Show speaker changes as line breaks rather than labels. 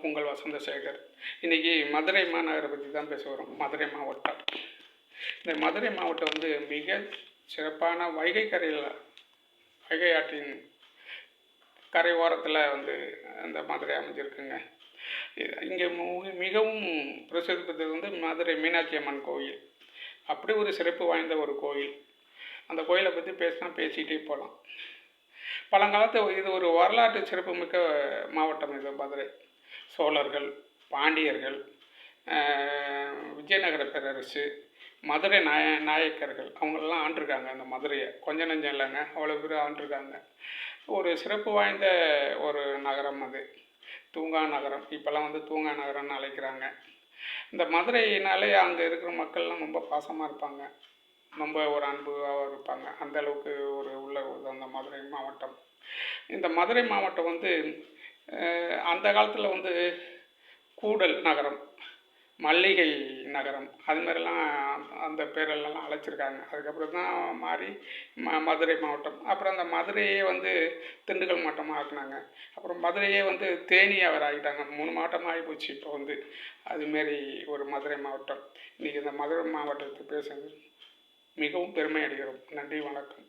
உங்கள் வசந்தசேகர். இன்றைக்கி மதுரை மாநகரை பற்றி தான் பேச வரோம். மதுரை மாவட்டம். இந்த மதுரை மாவட்டம் வந்து மிக சிறப்பான வைகை கரையில், வைகை ஆற்றின் கரை ஓரத்தில் வந்து அந்த மதுரை அமைஞ்சிருக்குங்க. இங்கே மிகவும் பிரசித்தி பெற்றது வந்து மதுரை மீனாட்சி அம்மன் கோயில். அப்படி ஒரு சிறப்பு வாய்ந்த ஒரு கோயில். அந்த கோயிலை பற்றி பேசிகிட்டே போகலாம். பழங்காலத்து இது ஒரு வரலாற்று சிறப்புமிக்க மாவட்டம். இது மதுரை. சோழர்கள், பாண்டியர்கள், விஜயநகர பேரரசு, மதுரை நாயக்கர்கள் அவங்களெல்லாம் ஆண்டிருக்காங்க அந்த மதுரையை. கொஞ்சம் நஞ்சம் இல்லைங்க, அவ்வளோ பேர் ஆண்டிருக்காங்க. ஒரு சிறப்பு வாய்ந்த ஒரு நகரம் அது. தூங்கா நகரம். இப்போல்லாம் வந்து தூங்கா நகரம்னு அழைக்கிறாங்க. இந்த மதுரையினாலே அங்கே இருக்கிற மக்கள்லாம் ரொம்ப பாசமாக இருப்பாங்க, ரொம்ப ஒரு அன்புவாக இருப்பாங்க. அந்த அளவுக்கு ஒரு உள்ள அந்த மதுரை மாவட்டம். இந்த மதுரை மாவட்டம் வந்து அந்த காலத்தில் வந்து கூடல் நகரம், மல்லிகை நகரம், அது மாதிரிலாம் அந்த பேரெல்லாம் அழைச்சிருக்காங்க. அதுக்கப்புறம் தான் மாறி மதுரை மாவட்டம். அப்புறம் அந்த மதுரையே வந்து திண்டுக்கல் மாவட்டமாக ஆக்குனாங்க. அப்புறம் மதுரையே வந்து தேனியாக வேறு ஆகிட்டாங்க. 3 மாவட்டமாக ஆகிப்போச்சு இப்போ வந்து. அதுமாரி ஒரு மதுரை மாவட்டம். இன்றைக்கி இந்த மதுரை மாவட்டத்தை பேசுகிறது மிகவும் பெருமை அடைகிறோம். நன்றி, வணக்கம்.